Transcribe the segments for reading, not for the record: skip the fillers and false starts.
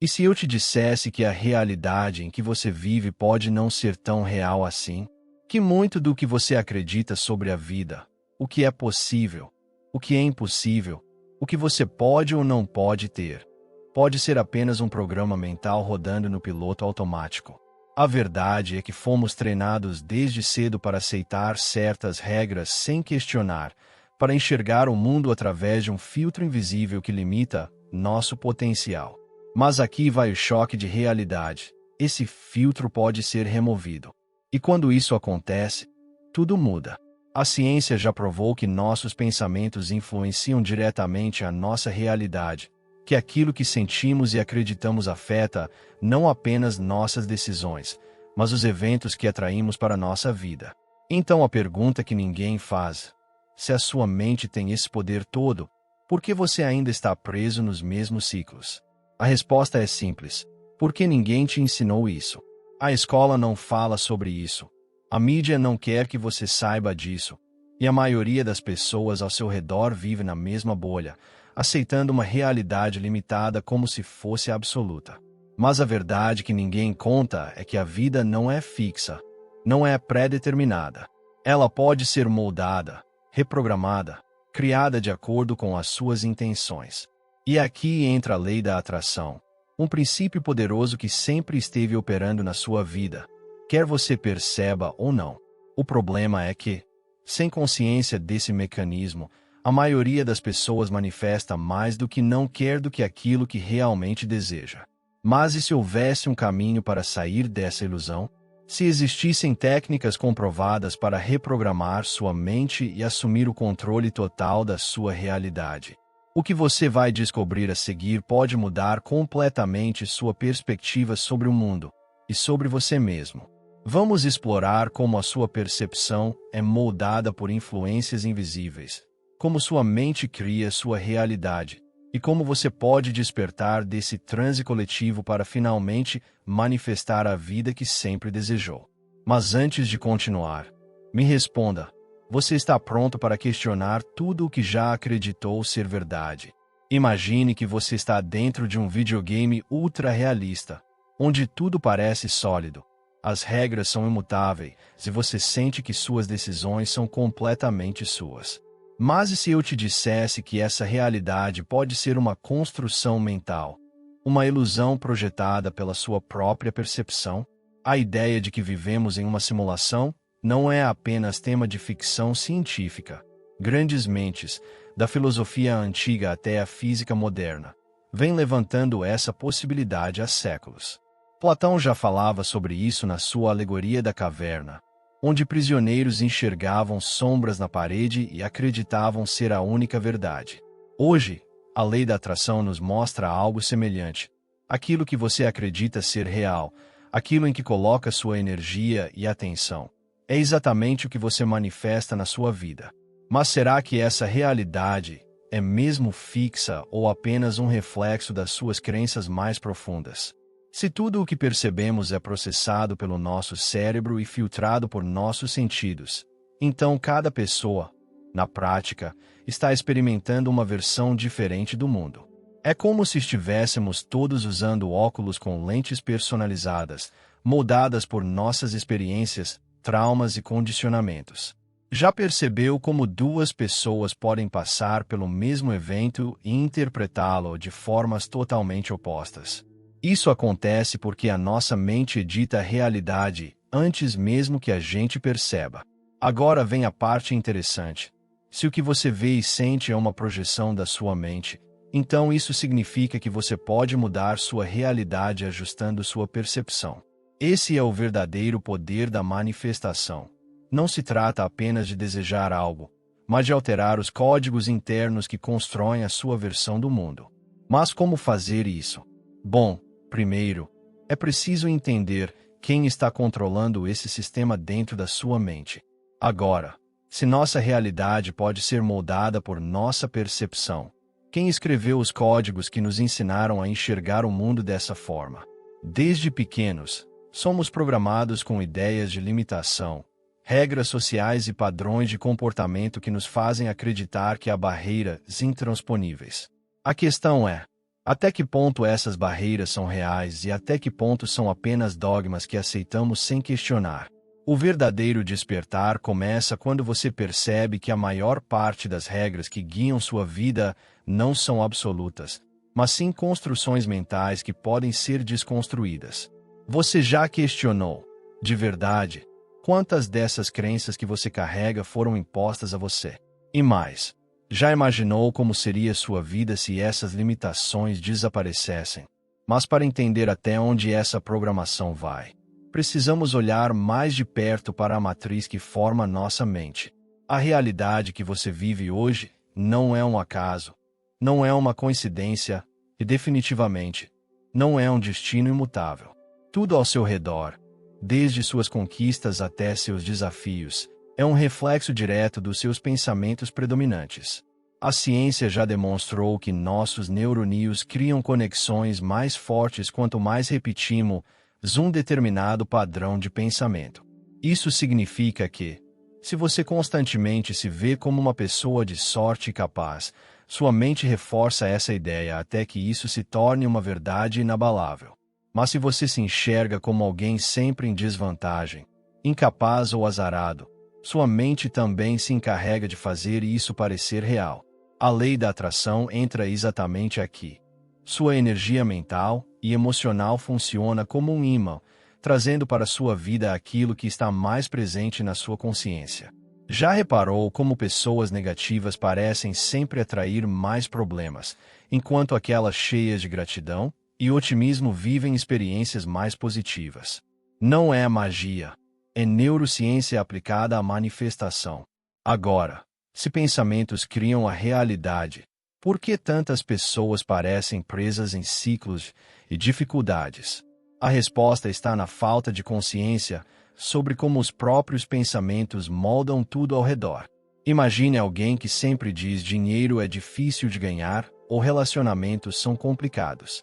E se eu te dissesse que a realidade em que você vive pode não ser tão real assim? Que muito do que você acredita sobre a vida, o que é possível, o que é impossível, o que você pode ou não pode ter, pode ser apenas um programa mental rodando no piloto automático. A verdade é que fomos treinados desde cedo para aceitar certas regras sem questionar, para enxergar o mundo através de um filtro invisível que limita nosso potencial. Mas aqui vai o choque de realidade. Esse filtro pode ser removido. E quando isso acontece, tudo muda. A ciência já provou que nossos pensamentos influenciam diretamente a nossa realidade, que aquilo que sentimos e acreditamos afeta não apenas nossas decisões, mas os eventos que atraímos para a nossa vida. Então a pergunta que ninguém faz: se a sua mente tem esse poder todo, por que você ainda está preso nos mesmos ciclos? A resposta é simples: porque ninguém te ensinou isso. A escola não fala sobre isso. A mídia não quer que você saiba disso. E a maioria das pessoas ao seu redor vive na mesma bolha, aceitando uma realidade limitada como se fosse absoluta. Mas a verdade que ninguém conta é que a vida não é fixa, não é pré-determinada. Ela pode ser moldada, reprogramada, criada de acordo com as suas intenções. E aqui entra a lei da atração, um princípio poderoso que sempre esteve operando na sua vida, quer você perceba ou não. O problema é que, sem consciência desse mecanismo, a maioria das pessoas manifesta mais do que não quer do que aquilo que realmente deseja. Mas e se houvesse um caminho para sair dessa ilusão? Se existissem técnicas comprovadas para reprogramar sua mente e assumir o controle total da sua realidade? O que você vai descobrir a seguir pode mudar completamente sua perspectiva sobre o mundo e sobre você mesmo. Vamos explorar como a sua percepção é moldada por influências invisíveis, como sua mente cria sua realidade, e como você pode despertar desse transe coletivo para finalmente manifestar a vida que sempre desejou. Mas antes de continuar, me responda: você está pronto para questionar tudo o que já acreditou ser verdade? Imagine que você está dentro de um videogame ultra realista, onde tudo parece sólido. As regras são imutáveis e você sente que suas decisões são completamente suas. Mas e se eu te dissesse que essa realidade pode ser uma construção mental, uma ilusão projetada pela sua própria percepção? A ideia de que vivemos em uma simulação não é apenas tema de ficção científica. Grandes mentes, da filosofia antiga até a física moderna, vêm levantando essa possibilidade há séculos. Platão já falava sobre isso na sua Alegoria da Caverna, onde prisioneiros enxergavam sombras na parede e acreditavam ser a única verdade. Hoje, a lei da atração nos mostra algo semelhante. Aquilo que você acredita ser real, aquilo em que coloca sua energia e atenção, é exatamente o que você manifesta na sua vida. Mas será que essa realidade é mesmo fixa ou apenas um reflexo das suas crenças mais profundas? Se tudo o que percebemos é processado pelo nosso cérebro e filtrado por nossos sentidos, então cada pessoa, na prática, está experimentando uma versão diferente do mundo. É como se estivéssemos todos usando óculos com lentes personalizadas, moldadas por nossas experiências, traumas e condicionamentos. Já percebeu como duas pessoas podem passar pelo mesmo evento e interpretá-lo de formas totalmente opostas? Isso acontece porque a nossa mente edita a realidade antes mesmo que a gente perceba. Agora vem a parte interessante. Se o que você vê e sente é uma projeção da sua mente, então isso significa que você pode mudar sua realidade ajustando sua percepção. Esse é o verdadeiro poder da manifestação. Não se trata apenas de desejar algo, mas de alterar os códigos internos que constroem a sua versão do mundo. Mas como fazer isso? Bom, primeiro, é preciso entender quem está controlando esse sistema dentro da sua mente. Agora, se nossa realidade pode ser moldada por nossa percepção, quem escreveu os códigos que nos ensinaram a enxergar o mundo dessa forma? Desde pequenos, somos programados com ideias de limitação, regras sociais e padrões de comportamento que nos fazem acreditar que há barreiras intransponíveis. A questão é: Até que ponto essas barreiras são reais e até que ponto são apenas dogmas que aceitamos sem questionar? O verdadeiro despertar começa quando você percebe que a maior parte das regras que guiam sua vida não são absolutas, mas sim construções mentais que podem ser desconstruídas. Você já questionou, de verdade, quantas dessas crenças que você carrega foram impostas a você? E mais, já imaginou como seria sua vida se essas limitações desaparecessem? Mas para entender até onde essa programação vai, precisamos olhar mais de perto para a matriz que forma nossa mente. A realidade que você vive hoje não é um acaso, não é uma coincidência e, definitivamente, não é um destino imutável. Tudo ao seu redor, desde suas conquistas até seus desafios, é um reflexo direto dos seus pensamentos predominantes. A ciência já demonstrou que nossos neurônios criam conexões mais fortes quanto mais repetimos um determinado padrão de pensamento. Isso significa que, se você constantemente se vê como uma pessoa de sorte e capaz, sua mente reforça essa ideia até que isso se torne uma verdade inabalável. Mas se você se enxerga como alguém sempre em desvantagem, incapaz ou azarado, sua mente também se encarrega de fazer isso parecer real. A lei da atração entra exatamente aqui. Sua energia mental e emocional funciona como um ímã, trazendo para sua vida aquilo que está mais presente na sua consciência. Já reparou como pessoas negativas parecem sempre atrair mais problemas, enquanto aquelas cheias de gratidão e otimismo vivem experiências mais positivas? Não é magia, é neurociência aplicada à manifestação. Agora, se pensamentos criam a realidade, por que tantas pessoas parecem presas em ciclos e dificuldades? A resposta está na falta de consciência sobre como os próprios pensamentos moldam tudo ao redor. Imagine alguém que sempre diz dinheiro é difícil de ganhar ou relacionamentos são complicados.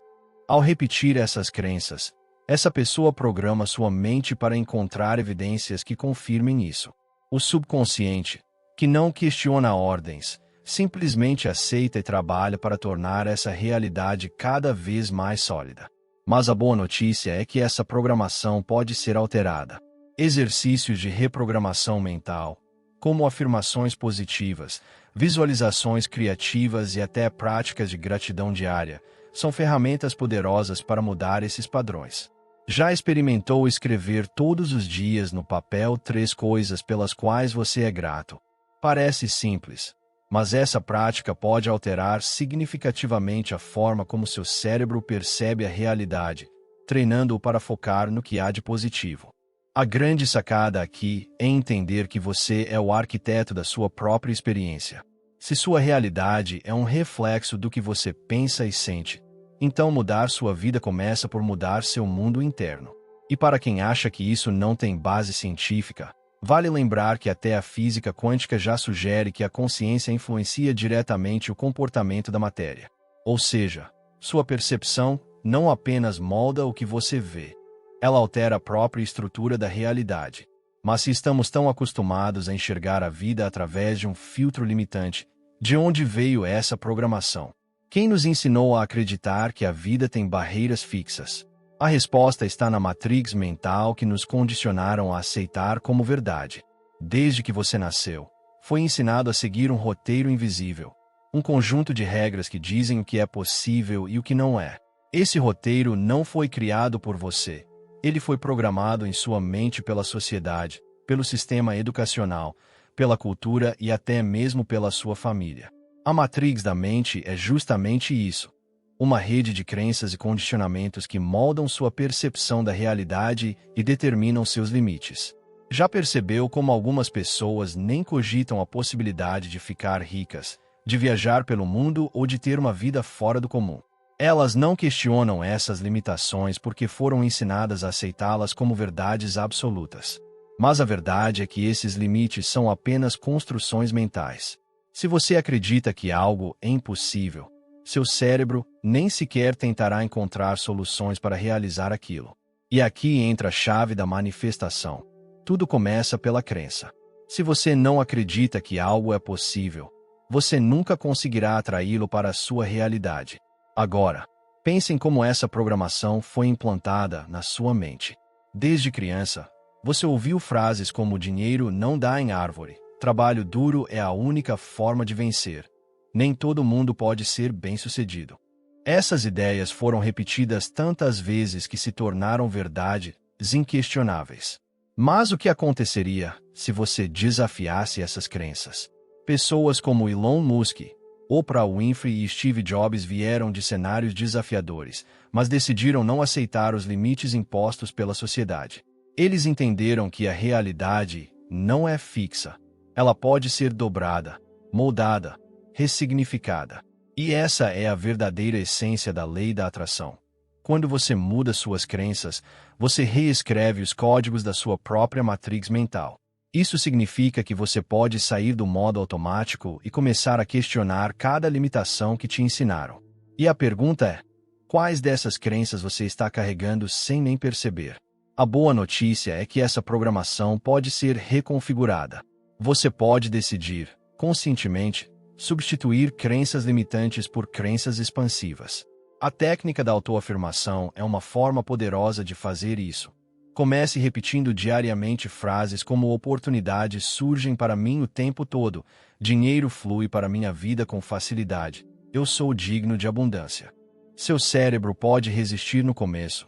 Ao repetir essas crenças, essa pessoa programa sua mente para encontrar evidências que confirmem isso. O subconsciente, que não questiona ordens, simplesmente aceita e trabalha para tornar essa realidade cada vez mais sólida. Mas a boa notícia é que essa programação pode ser alterada. Exercícios de reprogramação mental, como afirmações positivas, visualizações criativas e até práticas de gratidão diária, são ferramentas poderosas para mudar esses padrões. Já experimentou escrever todos os dias no papel 3 coisas pelas quais você é grato? Parece simples, mas essa prática pode alterar significativamente a forma como seu cérebro percebe a realidade, treinando-o para focar no que há de positivo. A grande sacada aqui é entender que você é o arquiteto da sua própria experiência. Se sua realidade é um reflexo do que você pensa e sente, então mudar sua vida começa por mudar seu mundo interno. E para quem acha que isso não tem base científica, vale lembrar que até a física quântica já sugere que a consciência influencia diretamente o comportamento da matéria. Ou seja, sua percepção não apenas molda o que você vê, ela altera a própria estrutura da realidade. Mas se estamos tão acostumados a enxergar a vida através de um filtro limitante, de onde veio essa programação? Quem nos ensinou a acreditar que a vida tem barreiras fixas? A resposta está na matrix mental que nos condicionaram a aceitar como verdade. Desde que você nasceu, foi ensinado a seguir um roteiro invisível, um conjunto de regras que dizem o que é possível e o que não é. Esse roteiro não foi criado por você. Ele foi programado em sua mente pela sociedade, pelo sistema educacional, pela cultura e até mesmo pela sua família. A matrix da mente é justamente isso. Uma rede de crenças e condicionamentos que moldam sua percepção da realidade e determinam seus limites. Já percebeu como algumas pessoas nem cogitam a possibilidade de ficar ricas, de viajar pelo mundo ou de ter uma vida fora do comum? Elas não questionam essas limitações porque foram ensinadas a aceitá-las como verdades absolutas. Mas a verdade é que esses limites são apenas construções mentais. Se você acredita que algo é impossível, seu cérebro nem sequer tentará encontrar soluções para realizar aquilo. E aqui entra a chave da manifestação. Tudo começa pela crença. Se você não acredita que algo é possível, você nunca conseguirá atraí-lo para a sua realidade. Agora, Pense em como essa programação foi implantada na sua mente. Desde criança, você ouviu frases como dinheiro não dá em árvore, trabalho duro é a única forma de vencer, nem todo mundo pode ser bem-sucedido. Essas ideias foram repetidas tantas vezes que se tornaram verdades inquestionáveis. Mas o que aconteceria se você desafiasse essas crenças? Pessoas como Elon Musk, Oprah Winfrey e Steve Jobs vieram de cenários desafiadores, mas decidiram não aceitar os limites impostos pela sociedade. Eles entenderam que a realidade não é fixa. Ela pode ser dobrada, moldada, ressignificada. E essa é a verdadeira essência da lei da atração. Quando você muda suas crenças, você reescreve os códigos da sua própria matrix mental. Isso significa que você pode sair do modo automático e começar a questionar cada limitação que te ensinaram. E a pergunta é: quais dessas crenças você está carregando sem nem perceber? A boa notícia é que essa programação pode ser reconfigurada. Você pode decidir, conscientemente, substituir crenças limitantes por crenças expansivas. A técnica da autoafirmação é uma forma poderosa de fazer isso. Comece repetindo diariamente frases como oportunidades surgem para mim o tempo todo, dinheiro flui para minha vida com facilidade, eu sou digno de abundância. Seu cérebro pode resistir no começo,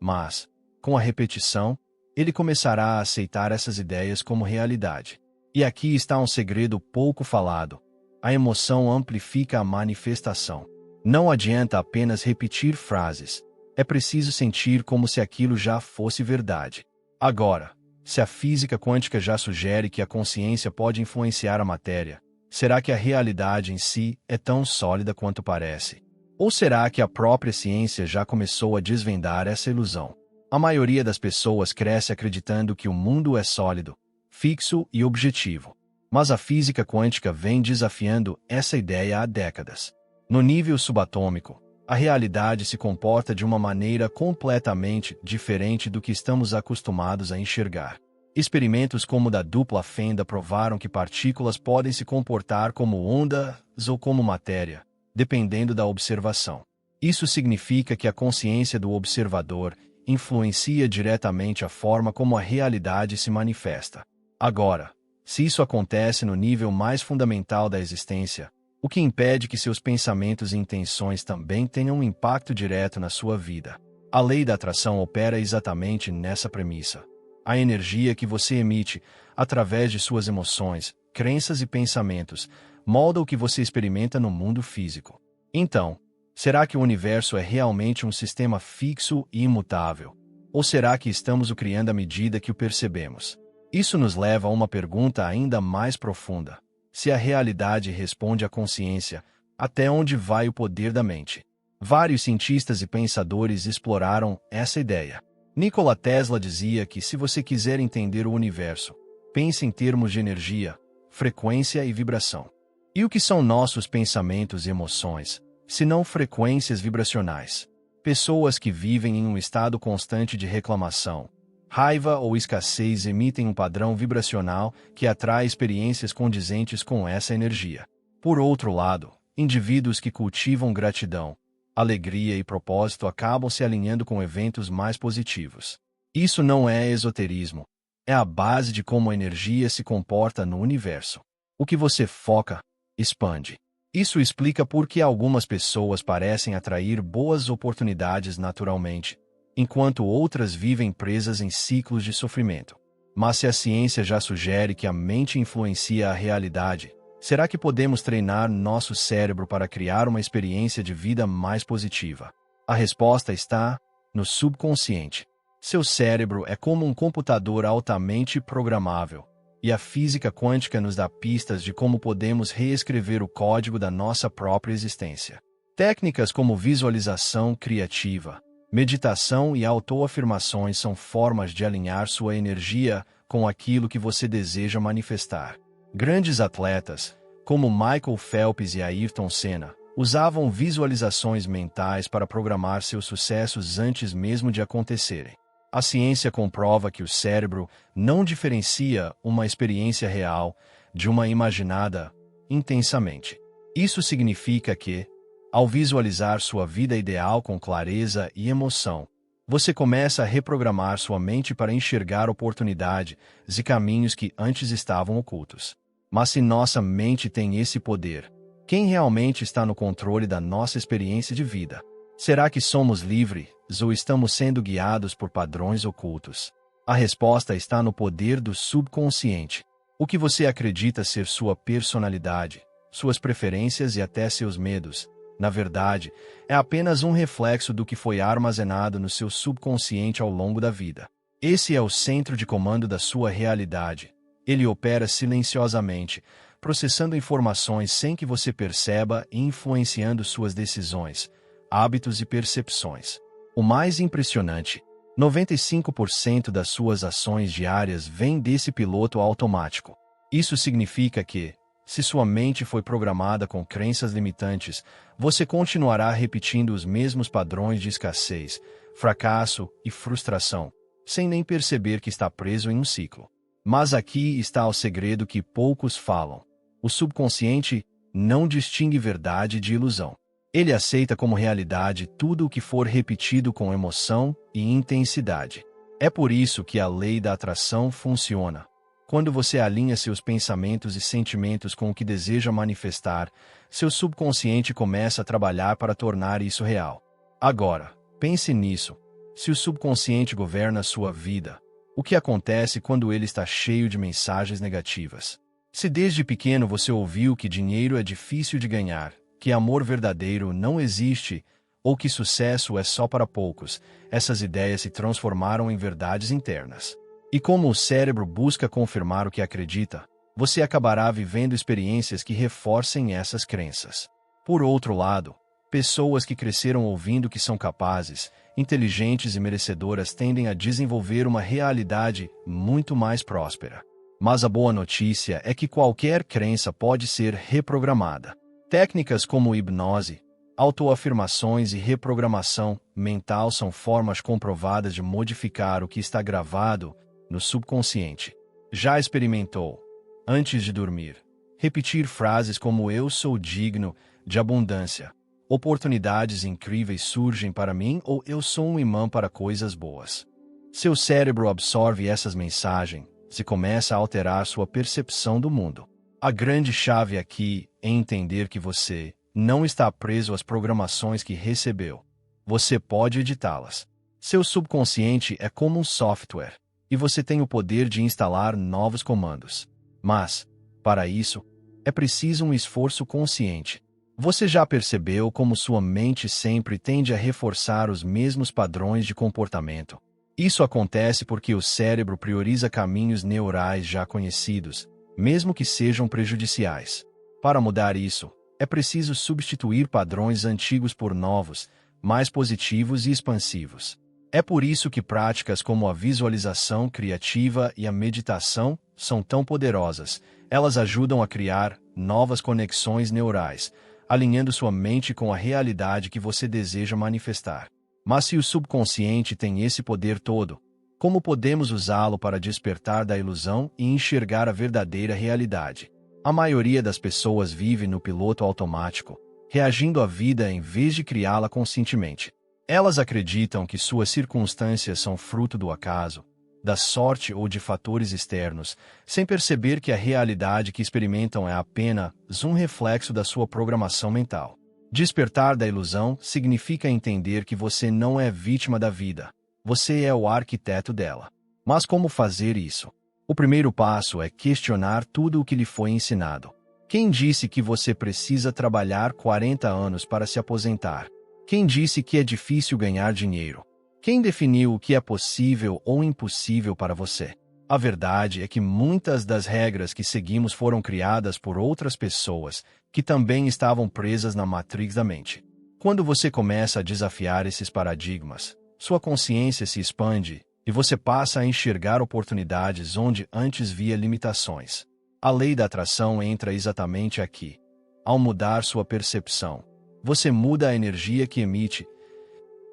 mas, com a repetição, ele começará a aceitar essas ideias como realidade. E aqui está um segredo pouco falado. A emoção amplifica a manifestação. Não adianta apenas repetir frases. É preciso sentir como se aquilo já fosse verdade. Agora, se a física quântica já sugere que a consciência pode influenciar a matéria, será que a realidade em si é tão sólida quanto parece? Ou será que a própria ciência já começou a desvendar essa ilusão? A maioria das pessoas cresce acreditando que o mundo é sólido, fixo e objetivo. Mas a física quântica vem desafiando essa ideia há décadas. No nível subatômico, a realidade se comporta de uma maneira completamente diferente do que estamos acostumados a enxergar. Experimentos como o da dupla fenda provaram que partículas podem se comportar como ondas ou como matéria, dependendo da observação. Isso significa que a consciência do observador influencia diretamente a forma como a realidade se manifesta. Agora, se isso acontece no nível mais fundamental da existência, o que impede que seus pensamentos e intenções também tenham um impacto direto na sua vida? A lei da atração opera exatamente nessa premissa. A energia que você emite, através de suas emoções, crenças e pensamentos, molda o que você experimenta no mundo físico. Então, será que o universo é realmente um sistema fixo e imutável? Ou será que estamos o criando à medida que o percebemos? Isso nos leva a uma pergunta ainda mais profunda. Se a realidade responde à consciência, até onde vai o poder da mente? Vários cientistas e pensadores exploraram essa ideia. Nikola Tesla dizia que se você quiser entender o universo, pense em termos de energia, frequência e vibração. E o que são nossos pensamentos e emoções, se não frequências vibracionais? Pessoas que vivem em um estado constante de reclamação, raiva ou escassez emitem um padrão vibracional que atrai experiências condizentes com essa energia. Por outro lado, indivíduos que cultivam gratidão, alegria e propósito acabam se alinhando com eventos mais positivos. Isso não é esoterismo. É a base de como a energia se comporta no universo. O que você foca, expande. Isso explica por que algumas pessoas parecem atrair boas oportunidades naturalmente, enquanto outras vivem presas em ciclos de sofrimento. Mas se a ciência já sugere que a mente influencia a realidade, será que podemos treinar nosso cérebro para criar uma experiência de vida mais positiva? A resposta está no subconsciente. Seu cérebro é como um computador altamente programável, e a física quântica nos dá pistas de como podemos reescrever o código da nossa própria existência. Técnicas como visualização criativa, meditação e autoafirmações são formas de alinhar sua energia com aquilo que você deseja manifestar. Grandes atletas, como Michael Phelps e Ayrton Senna, usavam visualizações mentais para programar seus sucessos antes mesmo de acontecerem. A ciência comprova que o cérebro não diferencia uma experiência real de uma imaginada intensamente. Isso significa que, Ao visualizar sua vida ideal com clareza e emoção, você começa a reprogramar sua mente para enxergar oportunidades e caminhos que antes estavam ocultos. Mas se nossa mente tem esse poder, quem realmente está no controle da nossa experiência de vida? Será que somos livres ou estamos sendo guiados por padrões ocultos? A resposta está no poder do subconsciente. O que você acredita ser sua personalidade, suas preferências e até seus medos, na verdade, é apenas um reflexo do que foi armazenado no seu subconsciente ao longo da vida. Esse é o centro de comando da sua realidade. Ele opera silenciosamente, processando informações sem que você perceba e influenciando suas decisões, hábitos e percepções. O mais impressionante, 95% das suas ações diárias vêm desse piloto automático. Isso significa que, se sua mente foi programada com crenças limitantes, você continuará repetindo os mesmos padrões de escassez, fracasso e frustração, sem nem perceber que está preso em um ciclo. Mas aqui está o segredo que poucos falam. O subconsciente não distingue verdade de ilusão. Ele aceita como realidade tudo o que for repetido com emoção e intensidade. É por isso que a lei da atração funciona. Quando você alinha seus pensamentos e sentimentos com o que deseja manifestar, seu subconsciente começa a trabalhar para tornar isso real. Agora, pense nisso. Se o subconsciente governa a sua vida, o que acontece quando ele está cheio de mensagens negativas? Se desde pequeno você ouviu que dinheiro é difícil de ganhar, que amor verdadeiro não existe, ou que sucesso é só para poucos, essas ideias se transformaram em verdades internas. E como o cérebro busca confirmar o que acredita, você acabará vivendo experiências que reforcem essas crenças. Por outro lado, pessoas que cresceram ouvindo que são capazes, inteligentes e merecedoras tendem a desenvolver uma realidade muito mais próspera. Mas a boa notícia é que qualquer crença pode ser reprogramada. Técnicas como hipnose, autoafirmações e reprogramação mental são formas comprovadas de modificar o que está gravado no subconsciente. Já experimentou, antes de dormir, repetir frases como "eu sou digno de abundância", "oportunidades incríveis surgem para mim" ou "eu sou um imã para coisas boas"? Seu cérebro absorve essas mensagens e começa a alterar sua percepção do mundo. A grande chave aqui é entender que você não está preso às programações que recebeu. Você pode editá-las. Seu subconsciente é como um software, e você tem o poder de instalar novos comandos. Mas, para isso, é preciso um esforço consciente. Você já percebeu como sua mente sempre tende a reforçar os mesmos padrões de comportamento? Isso acontece porque o cérebro prioriza caminhos neurais já conhecidos, mesmo que sejam prejudiciais. Para mudar isso, é preciso substituir padrões antigos por novos, mais positivos e expansivos. É por isso que práticas como a visualização criativa e a meditação são tão poderosas. Elas ajudam a criar novas conexões neurais, alinhando sua mente com a realidade que você deseja manifestar. Mas se o subconsciente tem esse poder todo, como podemos usá-lo para despertar da ilusão e enxergar a verdadeira realidade? A maioria das pessoas vive no piloto automático, reagindo à vida em vez de criá-la conscientemente. Elas acreditam que suas circunstâncias são fruto do acaso, da sorte ou de fatores externos, sem perceber que a realidade que experimentam é apenas um reflexo da sua programação mental. Despertar da ilusão significa entender que você não é vítima da vida, você é o arquiteto dela. Mas como fazer isso? O primeiro passo é questionar tudo o que lhe foi ensinado. Quem disse que você precisa trabalhar 40 anos para se aposentar? Quem disse que é difícil ganhar dinheiro? Quem definiu o que é possível ou impossível para você? A verdade é que muitas das regras que seguimos foram criadas por outras pessoas que também estavam presas na matrix da mente. Quando você começa a desafiar esses paradigmas, sua consciência se expande e você passa a enxergar oportunidades onde antes via limitações. A lei da atração entra exatamente aqui. Ao mudar sua percepção, você muda a energia que emite,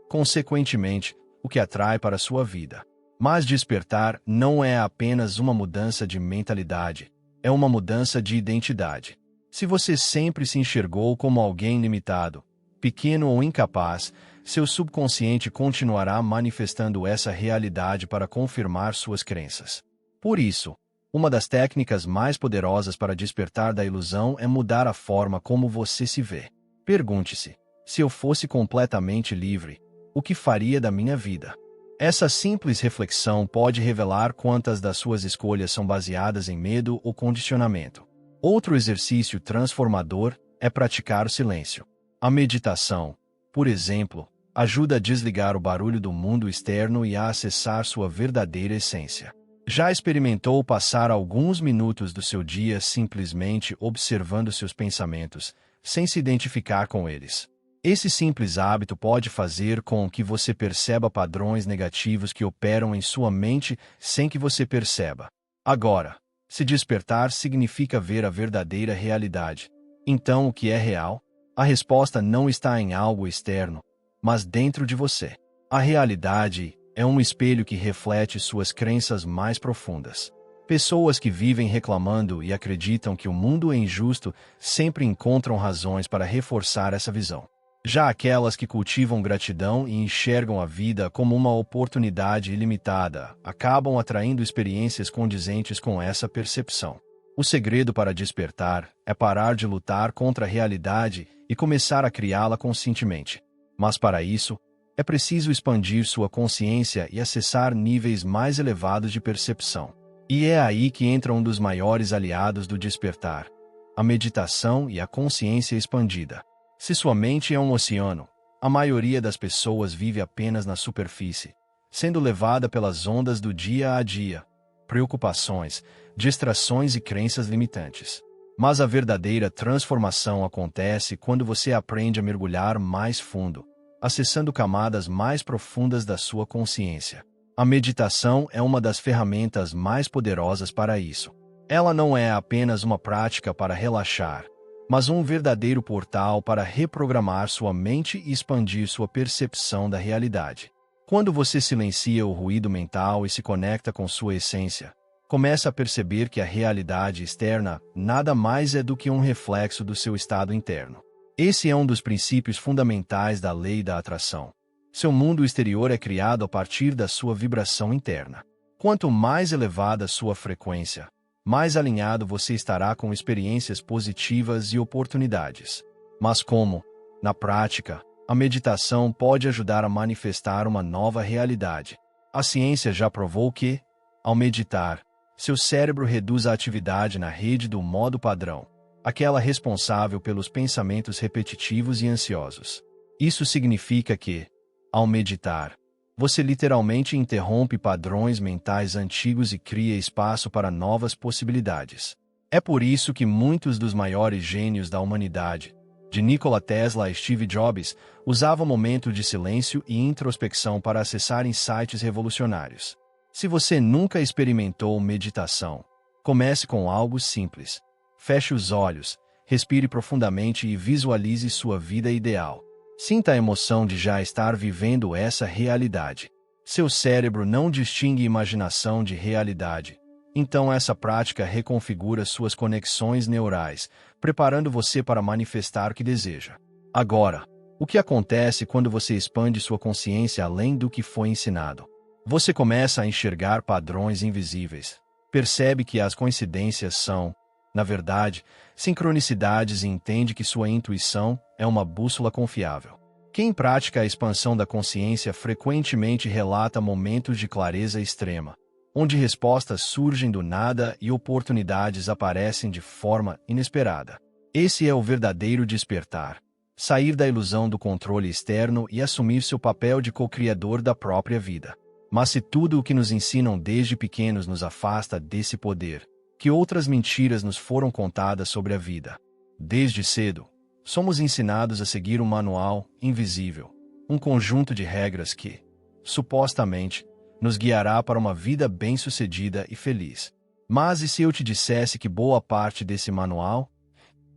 consequentemente, o que atrai para a sua vida. Mas despertar não é apenas uma mudança de mentalidade, é uma mudança de identidade. Se você sempre se enxergou como alguém limitado, pequeno ou incapaz, seu subconsciente continuará manifestando essa realidade para confirmar suas crenças. Por isso, uma das técnicas mais poderosas para despertar da ilusão é mudar a forma como você se vê. Pergunte-se: se eu fosse completamente livre, o que faria da minha vida? Essa simples reflexão pode revelar quantas das suas escolhas são baseadas em medo ou condicionamento. Outro exercício transformador é praticar o silêncio. A meditação, por exemplo, ajuda a desligar o barulho do mundo externo e a acessar sua verdadeira essência. Já experimentou passar alguns minutos do seu dia simplesmente observando seus pensamentos, sem se identificar com eles? Esse simples hábito pode fazer com que você perceba padrões negativos que operam em sua mente sem que você perceba. Agora, se despertar significa ver a verdadeira realidade. Então, o que é real? A resposta não está em algo externo, mas dentro de você. A realidade é um espelho que reflete suas crenças mais profundas. Pessoas que vivem reclamando e acreditam que o mundo é injusto sempre encontram razões para reforçar essa visão. Já aquelas que cultivam gratidão e enxergam a vida como uma oportunidade ilimitada acabam atraindo experiências condizentes com essa percepção. O segredo para despertar é parar de lutar contra a realidade e começar a criá-la conscientemente. Mas para isso, é preciso expandir sua consciência e acessar níveis mais elevados de percepção. E é aí que entra um dos maiores aliados do despertar: a meditação e a consciência expandida. Se sua mente é um oceano, a maioria das pessoas vive apenas na superfície, sendo levada pelas ondas do dia a dia, preocupações, distrações e crenças limitantes. Mas a verdadeira transformação acontece quando você aprende a mergulhar mais fundo, acessando camadas mais profundas da sua consciência. A meditação é uma das ferramentas mais poderosas para isso. Ela não é apenas uma prática para relaxar, mas um verdadeiro portal para reprogramar sua mente e expandir sua percepção da realidade. Quando você silencia o ruído mental e se conecta com sua essência, começa a perceber que a realidade externa nada mais é do que um reflexo do seu estado interno. Esse é um dos princípios fundamentais da lei da atração. Seu mundo exterior é criado a partir da sua vibração interna. Quanto mais elevada sua frequência, mais alinhado você estará com experiências positivas e oportunidades. Mas como, na prática, a meditação pode ajudar a manifestar uma nova realidade? A ciência já provou que, ao meditar, seu cérebro reduz a atividade na rede do modo padrão, aquela responsável pelos pensamentos repetitivos e ansiosos. Isso significa que, ao meditar, você literalmente interrompe padrões mentais antigos e cria espaço para novas possibilidades. É por isso que muitos dos maiores gênios da humanidade, de Nikola Tesla a Steve Jobs, usavam momentos de silêncio e introspecção para acessar insights revolucionários. Se você nunca experimentou meditação, comece com algo simples. Feche os olhos, respire profundamente e visualize sua vida ideal. Sinta a emoção de já estar vivendo essa realidade. Seu cérebro não distingue imaginação de realidade. Então essa prática reconfigura suas conexões neurais, preparando você para manifestar o que deseja. Agora, o que acontece quando você expande sua consciência além do que foi ensinado? Você começa a enxergar padrões invisíveis. Percebe que as coincidências são, na verdade, sincronicidades e entende que sua intuição é uma bússola confiável. Quem pratica a expansão da consciência frequentemente relata momentos de clareza extrema, onde respostas surgem do nada e oportunidades aparecem de forma inesperada. Esse é o verdadeiro despertar. Sair da ilusão do controle externo e assumir seu papel de co-criador da própria vida. Mas se tudo o que nos ensinam desde pequenos nos afasta desse poder, que outras mentiras nos foram contadas sobre a vida? Desde cedo, somos ensinados a seguir um manual invisível, um conjunto de regras que, supostamente, nos guiará para uma vida bem-sucedida e feliz. Mas e se eu te dissesse que boa parte desse manual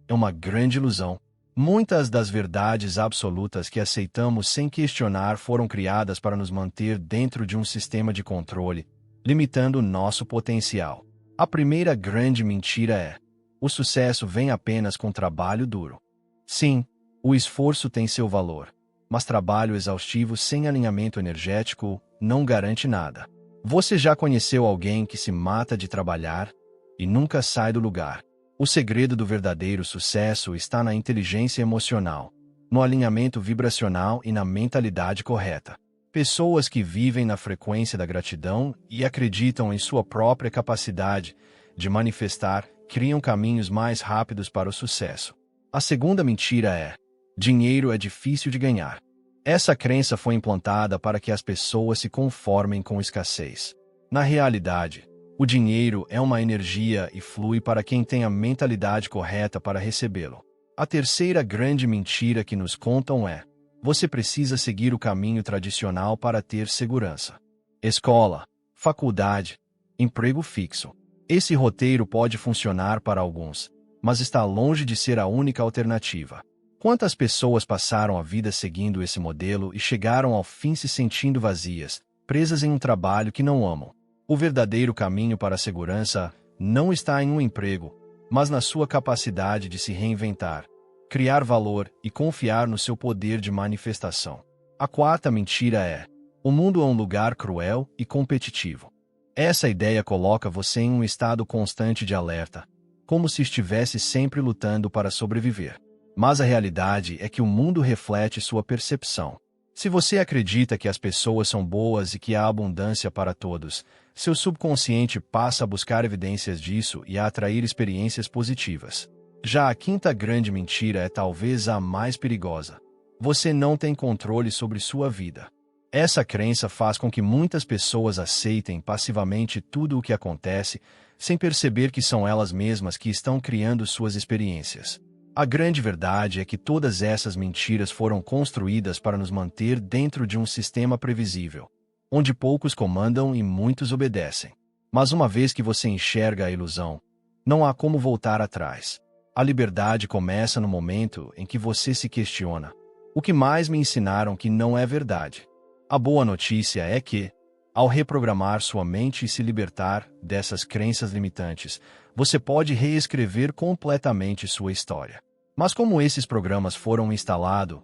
é uma grande ilusão? Muitas das verdades absolutas que aceitamos sem questionar foram criadas para nos manter dentro de um sistema de controle, limitando nosso potencial. A primeira grande mentira é: o sucesso vem apenas com trabalho duro. Sim, O esforço tem seu valor, mas trabalho exaustivo sem alinhamento energético não garante nada. Você já conheceu alguém que se mata de trabalhar e nunca sai do lugar? O segredo do verdadeiro sucesso está na inteligência emocional, no alinhamento vibracional e na mentalidade correta. Pessoas que vivem na frequência da gratidão e acreditam em sua própria capacidade de manifestar criam caminhos mais rápidos para o sucesso. A segunda mentira é: dinheiro é difícil de ganhar. Essa crença foi implantada para que as pessoas se conformem com escassez. Na realidade, o dinheiro é uma energia e flui para quem tem a mentalidade correta para recebê-lo. A terceira grande mentira que nos contam é: você precisa seguir o caminho tradicional para ter segurança. Escola, faculdade, emprego fixo. Esse roteiro pode funcionar para alguns, mas está longe de ser a única alternativa. Quantas pessoas passaram a vida seguindo esse modelo e chegaram ao fim se sentindo vazias, presas em um trabalho que não amam? O verdadeiro caminho para a segurança não está em um emprego, mas na sua capacidade de se reinventar, criar valor e confiar no seu poder de manifestação. A quarta mentira é: o mundo é um lugar cruel e competitivo. Essa ideia coloca você em um estado constante de alerta, como se estivesse sempre lutando para sobreviver. Mas a realidade é que o mundo reflete sua percepção. Se você acredita que as pessoas são boas e que há abundância para todos, seu subconsciente passa a buscar evidências disso e a atrair experiências positivas. Já a quinta grande mentira é talvez a mais perigosa: você não tem controle sobre sua vida. Essa crença faz com que muitas pessoas aceitem passivamente tudo o que acontece, sem perceber que são elas mesmas que estão criando suas experiências. A grande verdade é que todas essas mentiras foram construídas para nos manter dentro de um sistema previsível, onde poucos comandam e muitos obedecem. Mas uma vez que você enxerga a ilusão, não há como voltar atrás. A liberdade começa no momento em que você se questiona: o que mais me ensinaram que não é verdade? A boa notícia é que, ao reprogramar sua mente e se libertar dessas crenças limitantes, você pode reescrever completamente sua história. Mas como esses programas foram instalados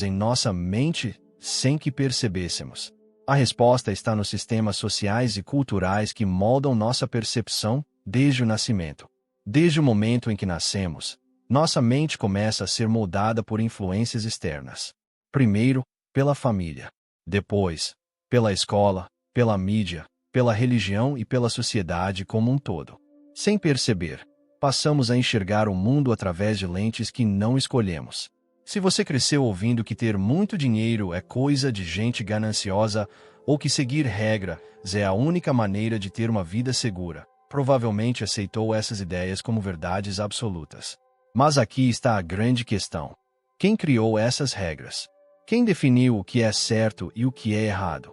em nossa mente sem que percebêssemos? A resposta está nos sistemas sociais e culturais que moldam nossa percepção desde o nascimento. Desde o momento em que nascemos, nossa mente começa a ser moldada por influências externas. Primeiro, pela família. Depois, pela escola, pela mídia, pela religião e pela sociedade como um todo. Sem perceber, passamos a enxergar o mundo através de lentes que não escolhemos. Se você cresceu ouvindo que ter muito dinheiro é coisa de gente gananciosa ou que seguir regras é a única maneira de ter uma vida segura, provavelmente aceitou essas ideias como verdades absolutas. Mas aqui está a grande questão: quem criou essas regras? Quem definiu o que é certo e o que é errado?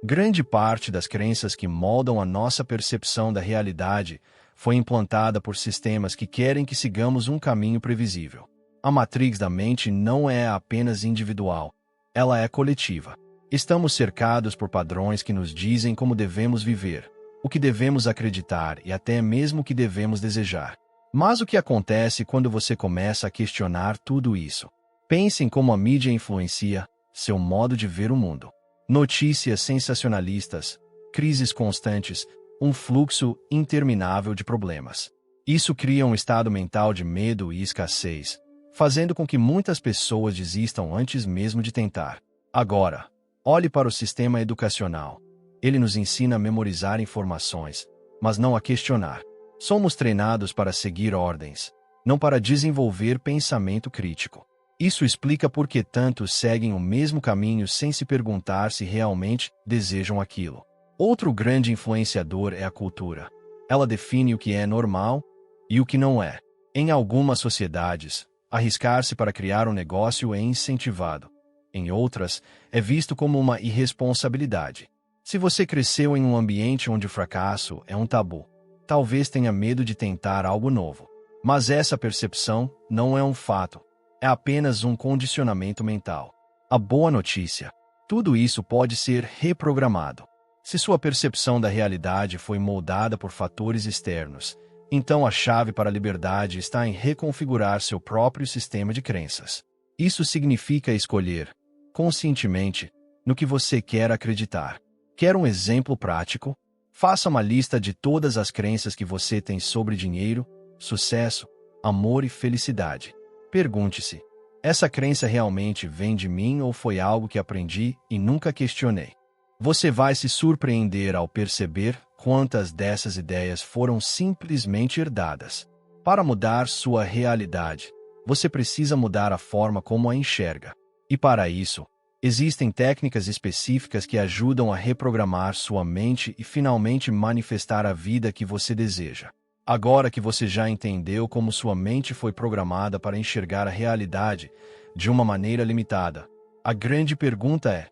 Grande parte das crenças que moldam a nossa percepção da realidade foi implantada por sistemas que querem que sigamos um caminho previsível. A matriz da mente não é apenas individual, ela é coletiva. Estamos cercados por padrões que nos dizem como devemos viver, o que devemos acreditar e até mesmo o que devemos desejar. Mas o que acontece quando você começa a questionar tudo isso? Pense em como a mídia influencia seu modo de ver o mundo. Notícias sensacionalistas, crises constantes, um fluxo interminável de problemas. Isso cria um estado mental de medo e escassez, fazendo com que muitas pessoas desistam antes mesmo de tentar. Agora, olhe para o sistema educacional. Ele nos ensina a memorizar informações, mas não a questionar. Somos treinados para seguir ordens, não para desenvolver pensamento crítico. Isso explica por que tantos seguem o mesmo caminho sem se perguntar se realmente desejam aquilo. Outro grande influenciador é a cultura. Ela define o que é normal e o que não é. Em algumas sociedades, arriscar-se para criar um negócio é incentivado. Em outras, é visto como uma irresponsabilidade. Se você cresceu em um ambiente onde o fracasso é um tabu, talvez tenha medo de tentar algo novo. Mas essa percepção não é um fato. É apenas um condicionamento mental. A boa notícia: tudo isso pode ser reprogramado. Se sua percepção da realidade foi moldada por fatores externos, então a chave para a liberdade está em reconfigurar seu próprio sistema de crenças. Isso significa escolher, conscientemente, no que você quer acreditar. Quer um exemplo prático? Faça uma lista de todas as crenças que você tem sobre dinheiro, sucesso, amor e felicidade. Pergunte-se: essa crença realmente vem de mim ou foi algo que aprendi e nunca questionei? Você vai se surpreender ao perceber quantas dessas ideias foram simplesmente herdadas. Para mudar sua realidade, você precisa mudar a forma como a enxerga. E para isso, existem técnicas específicas que ajudam a reprogramar sua mente e finalmente manifestar a vida que você deseja. Agora que você já entendeu como sua mente foi programada para enxergar a realidade de uma maneira limitada, a grande pergunta é: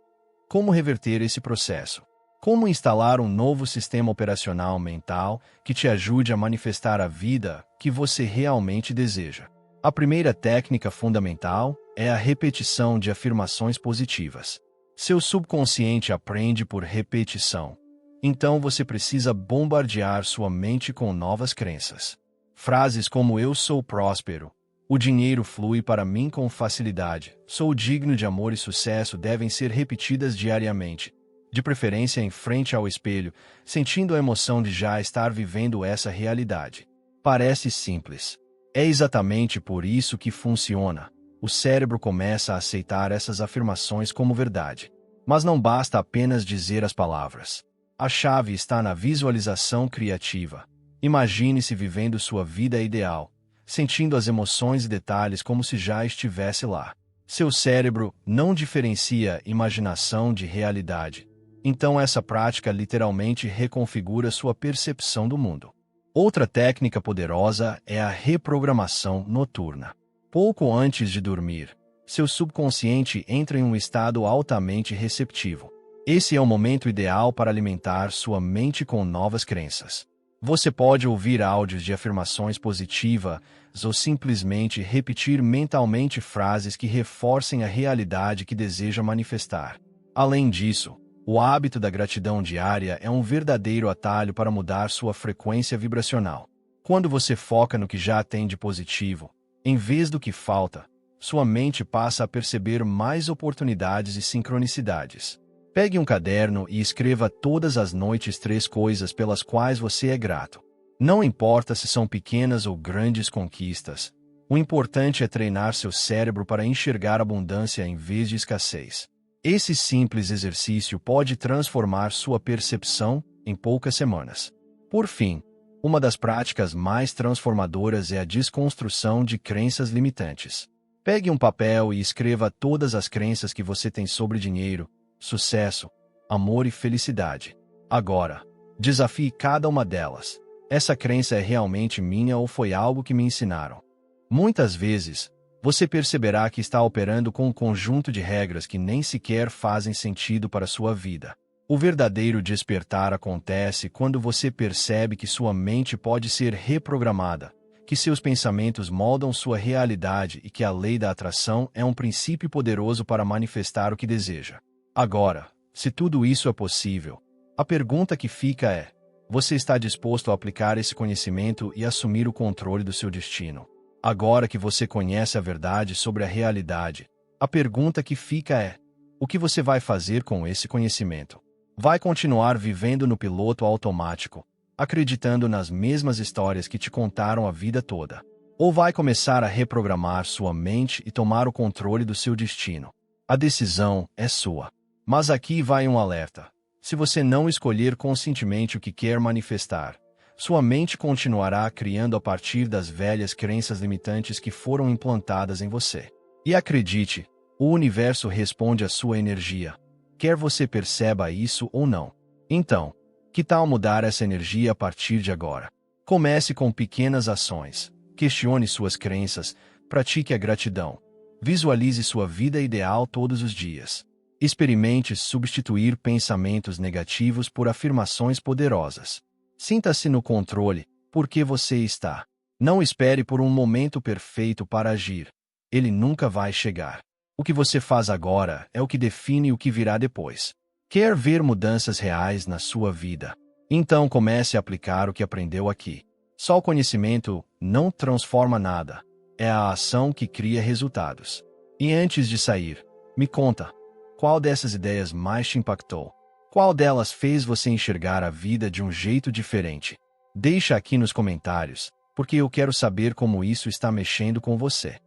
como reverter esse processo? Como instalar um novo sistema operacional mental que te ajude a manifestar a vida que você realmente deseja? A primeira técnica fundamental é a repetição de afirmações positivas. Seu subconsciente aprende por repetição. Então você precisa bombardear sua mente com novas crenças. Frases como "eu sou próspero", "o dinheiro flui para mim com facilidade", "sou digno de amor e sucesso" devem ser repetidas diariamente, de preferência em frente ao espelho, sentindo a emoção de já estar vivendo essa realidade. Parece simples. É exatamente por isso que funciona. O cérebro começa a aceitar essas afirmações como verdade. Mas não basta apenas dizer as palavras. A chave está na visualização criativa. Imagine-se vivendo sua vida ideal, sentindo as emoções e detalhes como se já estivesse lá. Seu cérebro não diferencia imaginação de realidade. Então essa prática literalmente reconfigura sua percepção do mundo. Outra técnica poderosa é a reprogramação noturna. Pouco antes de dormir, seu subconsciente entra em um estado altamente receptivo. Esse é o momento ideal para alimentar sua mente com novas crenças. Você pode ouvir áudios de afirmações positivas ou simplesmente repetir mentalmente frases que reforcem a realidade que deseja manifestar. Além disso, o hábito da gratidão diária é um verdadeiro atalho para mudar sua frequência vibracional. Quando você foca no que já tem de positivo, em vez do que falta, sua mente passa a perceber mais oportunidades e sincronicidades. Pegue um caderno e escreva todas as noites 3 coisas pelas quais você é grato. Não importa se são pequenas ou grandes conquistas, o importante é treinar seu cérebro para enxergar abundância em vez de escassez. Esse simples exercício pode transformar sua percepção em poucas semanas. Por fim, uma das práticas mais transformadoras é a desconstrução de crenças limitantes. Pegue um papel e escreva todas as crenças que você tem sobre dinheiro, sucesso, amor e felicidade. Agora, desafie cada uma delas. Essa crença é realmente minha ou foi algo que me ensinaram? Muitas vezes, você perceberá que está operando com um conjunto de regras que nem sequer fazem sentido para sua vida. O verdadeiro despertar acontece quando você percebe que sua mente pode ser reprogramada, que seus pensamentos moldam sua realidade e que a lei da atração é um princípio poderoso para manifestar o que deseja. Agora, se tudo isso é possível, a pergunta que fica é: você está disposto a aplicar esse conhecimento e assumir o controle do seu destino? Agora que você conhece a verdade sobre a realidade, a pergunta que fica é: o que você vai fazer com esse conhecimento? Vai continuar vivendo no piloto automático, acreditando nas mesmas histórias que te contaram a vida toda? Ou vai começar a reprogramar sua mente e tomar o controle do seu destino? A decisão é sua. Mas aqui vai um alerta. Se você não escolher conscientemente o que quer manifestar, sua mente continuará criando a partir das velhas crenças limitantes que foram implantadas em você. E acredite, o universo responde à sua energia, quer você perceba isso ou não. Então, que tal mudar essa energia a partir de agora? Comece com pequenas ações, questione suas crenças, pratique a gratidão, visualize sua vida ideal todos os dias. Experimente substituir pensamentos negativos por afirmações poderosas. Sinta-se no controle, porque você está. Não espere por um momento perfeito para agir. Ele nunca vai chegar. O que você faz agora é o que define o que virá depois. Quer ver mudanças reais na sua vida? Então comece a aplicar o que aprendeu aqui. Só o conhecimento não transforma nada. É a ação que cria resultados. E antes de sair, me conta, qual dessas ideias mais te impactou? Qual delas fez você enxergar a vida de um jeito diferente? Deixa aqui nos comentários, porque eu quero saber como isso está mexendo com você.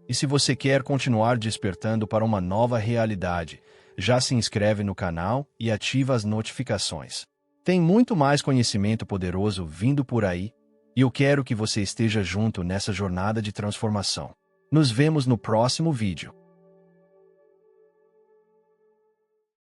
E se você quer continuar despertando para uma nova realidade, já se inscreve no canal e ativa as notificações. Tem muito mais conhecimento poderoso vindo por aí, e eu quero que você esteja junto nessa jornada de transformação. Nos vemos no próximo vídeo.